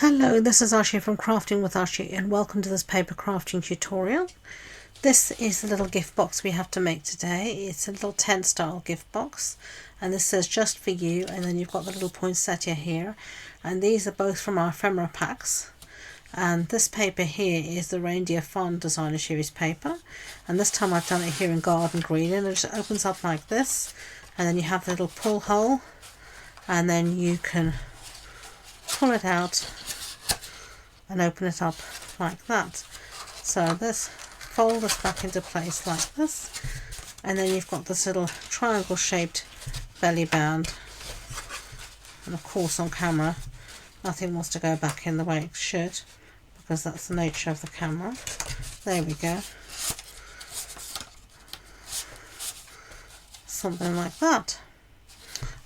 Hello, this is Ashee from Crafting with Ashee, and welcome to this paper crafting tutorial. This is the little gift box we have to make today. It's a little tent style gift box, and this says just for you, and then you've got the little poinsettia here, and these are both from our ephemera packs. And this paper here is the Reindeer Fun Designer Series paper, and this time I've done it here in garden green, and it just opens up like this, and then you have the little pull hole, and then you can pull it out and open it up like that. So this, fold this back into place like this, and then you've got this little triangle shaped belly band, and of course on camera nothing wants to go back in the way it should, because that's the nature of the camera. There we go, something like that.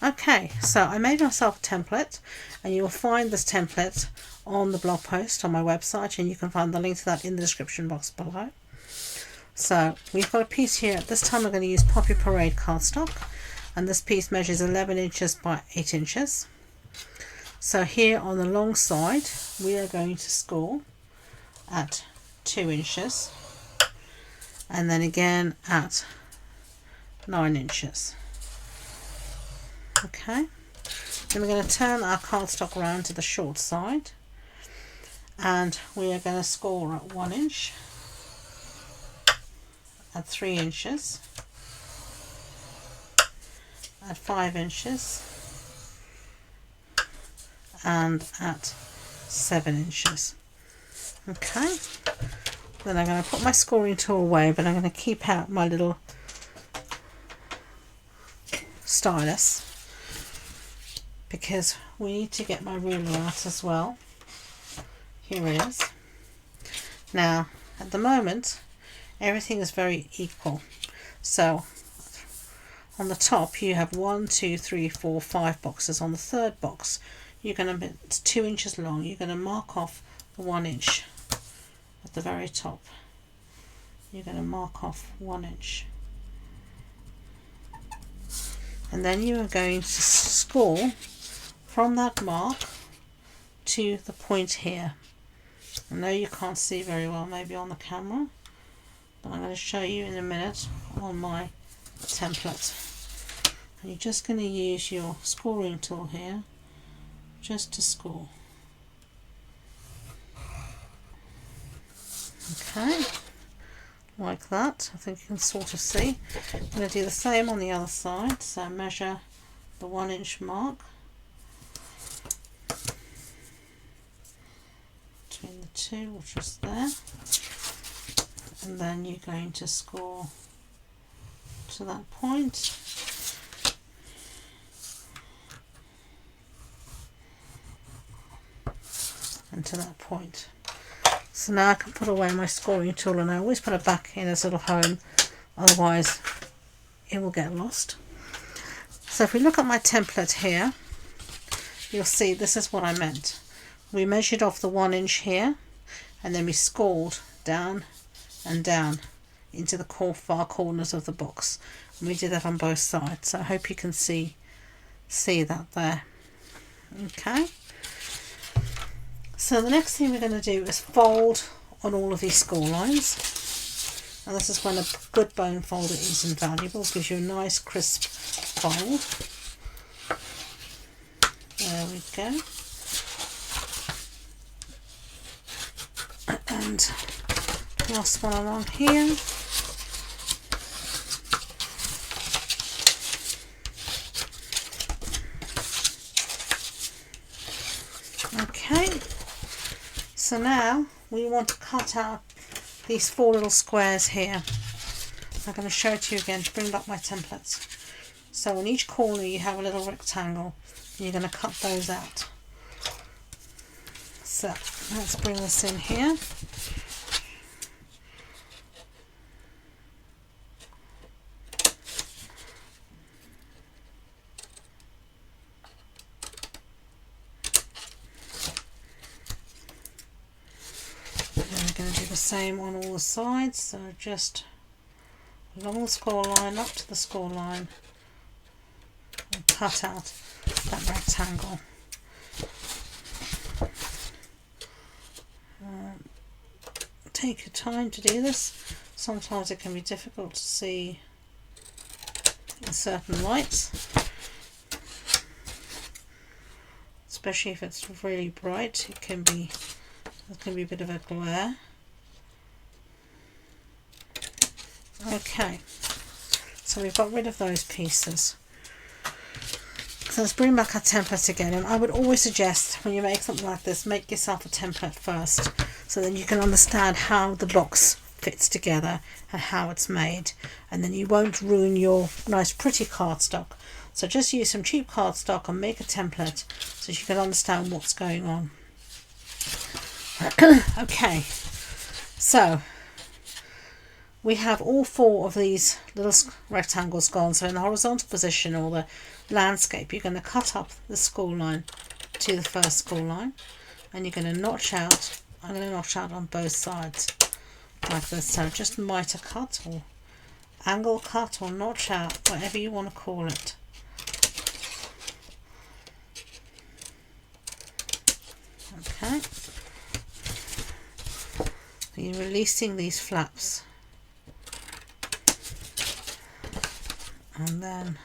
Okay, so I made myself a template, and you will find this template on the blog post on my website, and you can find the link to that in the description box below. So we've got a piece here. This time I'm going to use Poppy Parade cardstock, and this piece measures 11 inches by 8 inches. So here on the long side we are going to score at 2 inches, and then again at 9 inches. Okay, then we're going to turn our cardstock around to the short side, and we are going to score at 1 inch, at 3 inches, at 5 inches, and at 7 inches. Okay, then I'm going to put my scoring tool away, but I'm going to keep out my little stylus, because we need to get my ruler out as well. Here it is. Now at the moment everything is very equal, so on the top you have 1, 2, 3, 4, 5 boxes. On the third box you're going to, it's 2 inches long, you're going to mark off the 1 inch at the very top. You're going to mark off 1 inch, and then you are going to score from that mark to the point here. I know you can't see very well maybe on the camera, but I'm going to show you in a minute on my template. And you're just going to use your scoring tool here just to score. Okay, like that. I think you can sort of see. I'm going to do the same on the other side, so measure the 1 inch mark between the two, which is there, and then you're going to score to that point, and to that point. So now I can put away my scoring tool, and I always put it back in its little home, otherwise it will get lost. So if we look at my template here, you'll see this is what I meant. We measured off the 1 inch here, and then we scored down and down into the far corners of the box, and we did that on both sides. So I hope you can see that there. Okay, so the next thing we're going to do is fold on all of these score lines, and this is when a good bone folder is invaluable. It gives you a nice crisp fold. There we go. And last one along here. Okay, so now we want to cut out these 4 little squares here. I'm going to show it to you again to bring back my templates. So in each corner you have a little rectangle, and you're going to cut those out. So let's bring this in here. And we're going to do the same on all the sides, so just along the score line up to the score line and cut out that rectangle. take your time to do this. Sometimes it can be difficult to see in certain lights, especially if it's really bright. There can be a bit of a glare. Okay, so we've got rid of those pieces. So let's bring back our template again, and I would always suggest when you make something like this, make yourself a template first, so then you can understand how the box fits together and how it's made, and then you won't ruin your nice pretty cardstock. So just use some cheap cardstock and make a template so you can understand what's going on. Okay, so we have all 4 of these little rectangles gone. So in the horizontal position, or the landscape, you're going to cut up the school line to the first school line, and you're going to notch out. I'm going to notch out on both sides like this. So just miter cut or angle cut or notch out, whatever you want to call it. Okay, so you're releasing these flaps, and then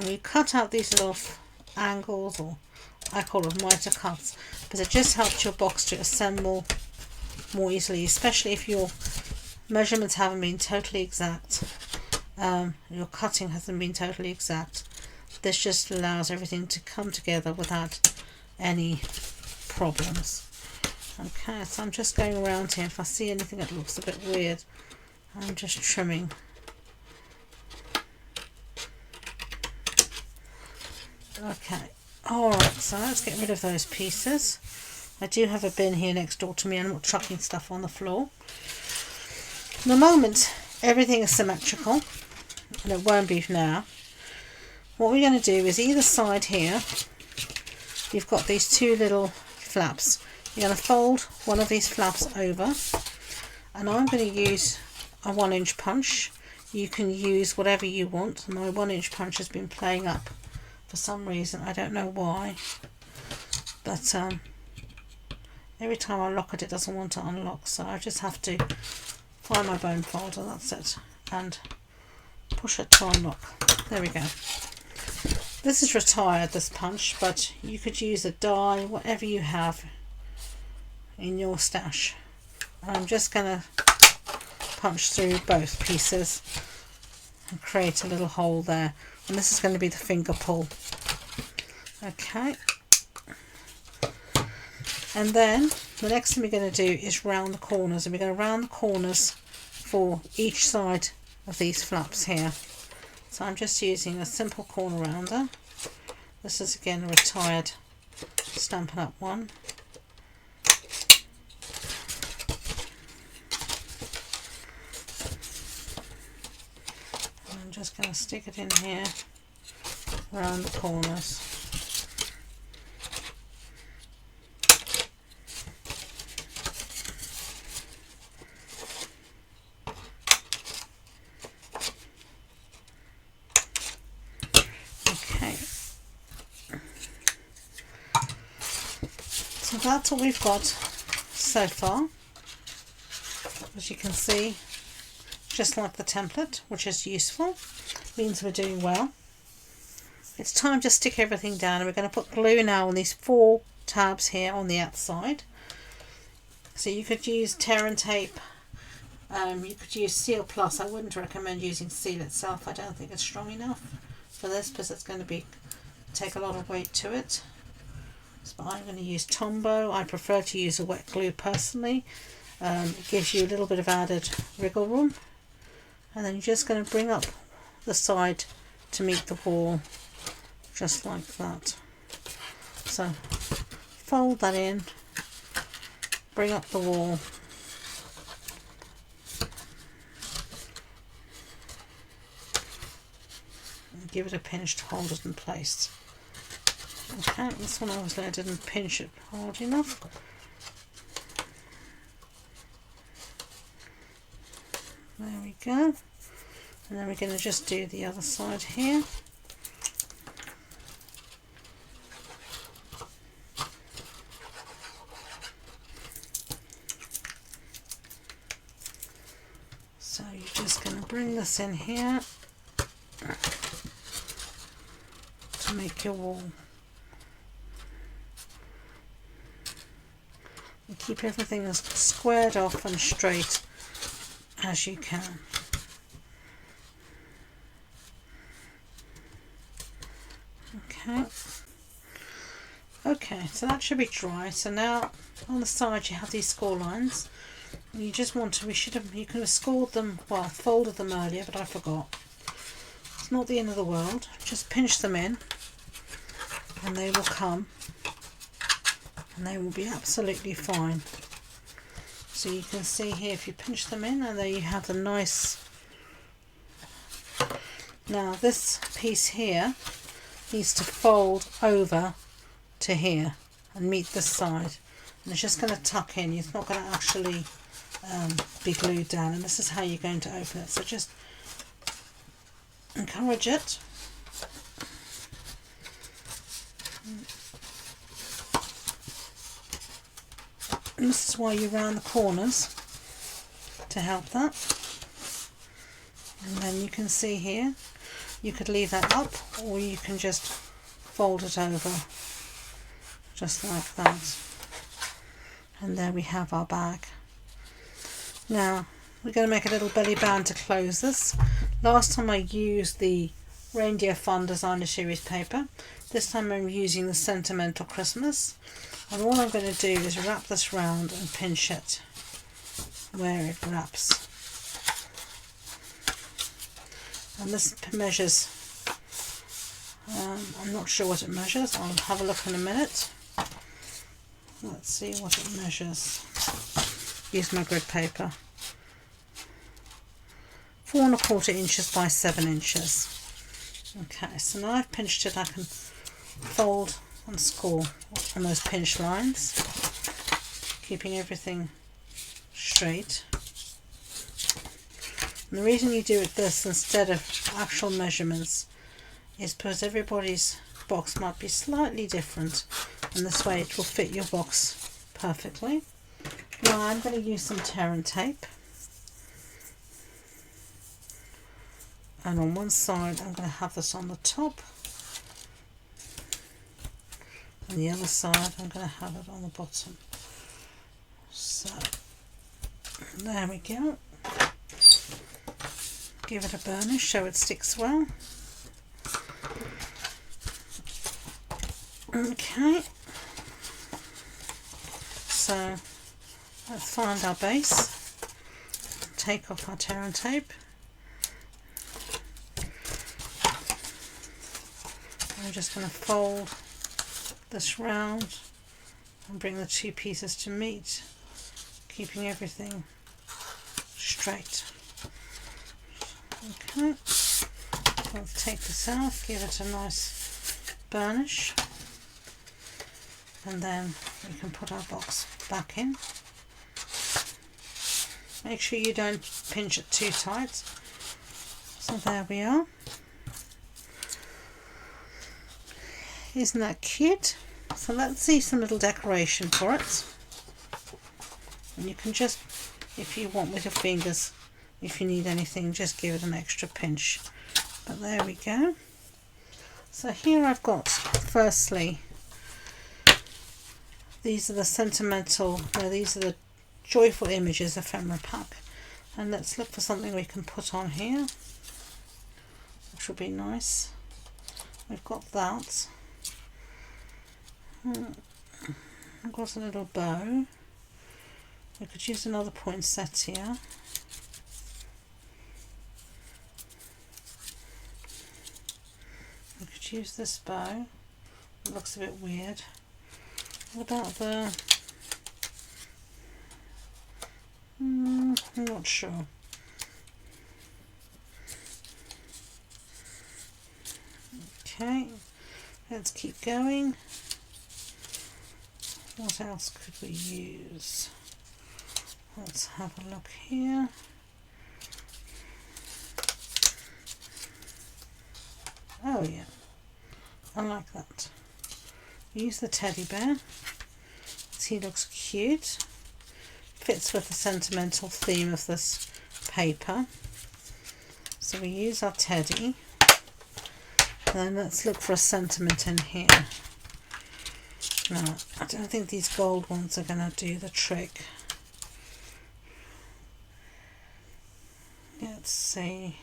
we cut out these little angles, or I call them miter cuts, because it just helps your box to assemble more easily, especially if your measurements haven't been totally exact, your cutting hasn't been totally exact. This just allows everything to come together without any problems. Okay, so I'm just going around here. If I see anything that looks a bit weird, I'm just trimming. Okay, alright, so let's get rid of those pieces. I do have a bin here next door to me, and I'm not chucking stuff on the floor. In the moment, everything is symmetrical, and it won't be now. What we're going to do is either side here, you've got these 2 little flaps. You're going to fold one of these flaps over, and I'm going to use a 1-inch punch. You can use whatever you want. My 1-inch punch has been playing up for some reason. I don't know why, but every time I lock it, it doesn't want to unlock, so I just have to find my bone folder, that's it, and push it to unlock. There we go. This is retired, this punch, but you could use a die, whatever you have in your stash. And I'm just going to punch through both pieces and create a little hole there, and this is going to be the finger pull. Okay, and then the next thing we're going to do is round the corners, and we're going to round the corners for each side of these flaps here. So I'm just using a simple corner rounder. This is again a retired Stampin' Up one. And I'm just going to stick it in here around the corners. So that's what we've got so far. As you can see, just like the template, which is useful, means we're doing well. It's time to stick everything down, and we're going to put glue now on these 4 tabs here on the outside. So you could use tear and tape, you could use Seal Plus. I wouldn't recommend using Seal itself. I don't think it's strong enough for this, because it's going to take a lot of weight to it. So I'm going to use Tombow. I prefer to use a wet glue personally. It gives you a little bit of added wriggle room. And then you're just going to bring up the side to meet the wall, just like that. So fold that in, bring up the wall, and give it a pinch to hold it in place. Okay, this one obviously I didn't pinch it hard enough. There we go. And then we're going to just do the other side here. So you're just going to bring this in here to make your wall. And keep everything as squared off and straight as you can. Okay, so that should be dry. So now on the side you have these score lines. You just want to, you could have scored them, well, folded them earlier, but I forgot. It's not the end of the world. Just pinch them in and they will come and they will be absolutely fine. So you can see here, if you pinch them in, and there you have the nice. Now this piece here needs to fold over to here and meet this side, and it's just going to tuck in. It's not going to actually be glued down, and this is how you're going to open it. So just encourage it. And this is why you round the corners to help that. And then you can see here, you could leave that up, or you can just fold it over just like that. And there we have our bag. Now we're going to make a little belly band to close this. Last time I used the Reindeer Fun Designer Series paper. This time I'm using the Sentimental Christmas. And all I'm going to do is wrap this round and pinch it where it wraps. And this measures, I'm not sure what it measures. I'll have a look in a minute. Let's see what it measures. Use my grid paper. 4¼ inches by 7 inches. Okay, so now I've pinched it, I can fold and score on those pinch lines, keeping everything straight. And the reason you do it this instead of actual measurements is because everybody's box might be slightly different, and this way it will fit your box perfectly. Now I'm going to use some tear and tape, and on one side I'm going to have this on the top, and the other side I'm going to have it on the bottom. So there we go. Give it a burnish so it sticks well. Okay, so let's find our base, take off our tear and tape. I'm just going to fold this round and bring the two pieces to meet, keeping everything straight. Okay, let's take this out, give it a nice burnish, and then we can put our box back in. Make sure you don't pinch it too tight. So there we are. Isn't that cute? So let's see some little decoration for it. And you can just, if you want with your fingers, if you need anything, just give it an extra pinch. But there we go. So here I've got, firstly, these are the sentimental, no, these are the Joyful Images ephemera pack. And let's look for something we can put on here, which will be nice. We've got that. I've got a little bow. We could use another poinsettia. We could use this bow. It looks a bit weird. What about the... I'm not sure. Okay, let's keep going. What else could we use? Let's have a look here. I like that. Use the teddy bear. He looks cute. Fits with the sentimental theme of this paper. So we use our teddy. And then let's look for a sentiment in here. No, I don't think these gold ones are going to do the trick. Let's see.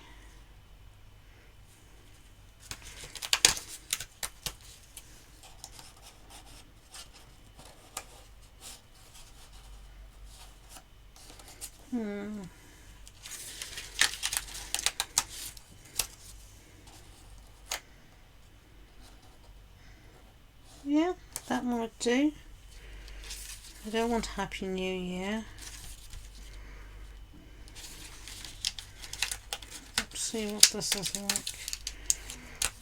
Yeah, that might do. I don't want Happy New Year. Let's see what this is like.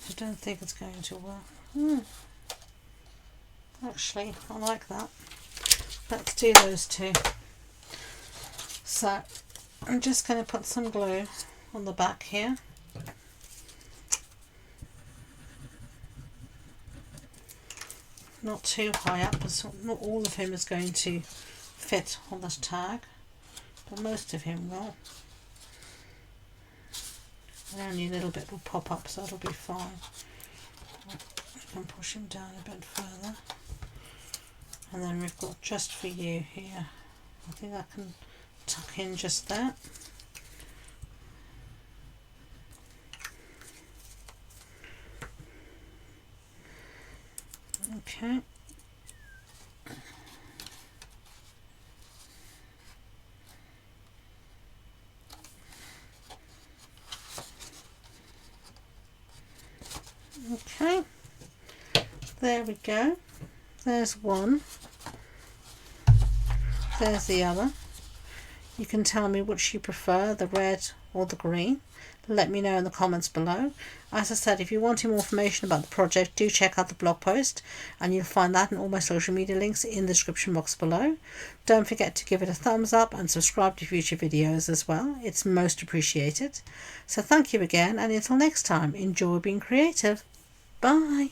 I don't think it's going to work. Actually, I like that. Let's do those two. So, I'm just going to put some glue on the back here. Not too high up, because not all of him is going to fit on this tag, but most of him will. And only a little bit will pop up, so it'll be fine. I can push him down a bit further. And then we've got Just For You here. I think I can tuck in just that. Okay. Okay. There we go. There's one. There's the other. You can tell me which you prefer, the red or the green. Let me know in the comments below. As I said, if you want more information about the project, do check out the blog post, and you'll find that and all my social media links in the description box below. Don't forget to give it a thumbs up and subscribe to future videos as well. It's most appreciated. So thank you again, and until next time, enjoy being creative. Bye.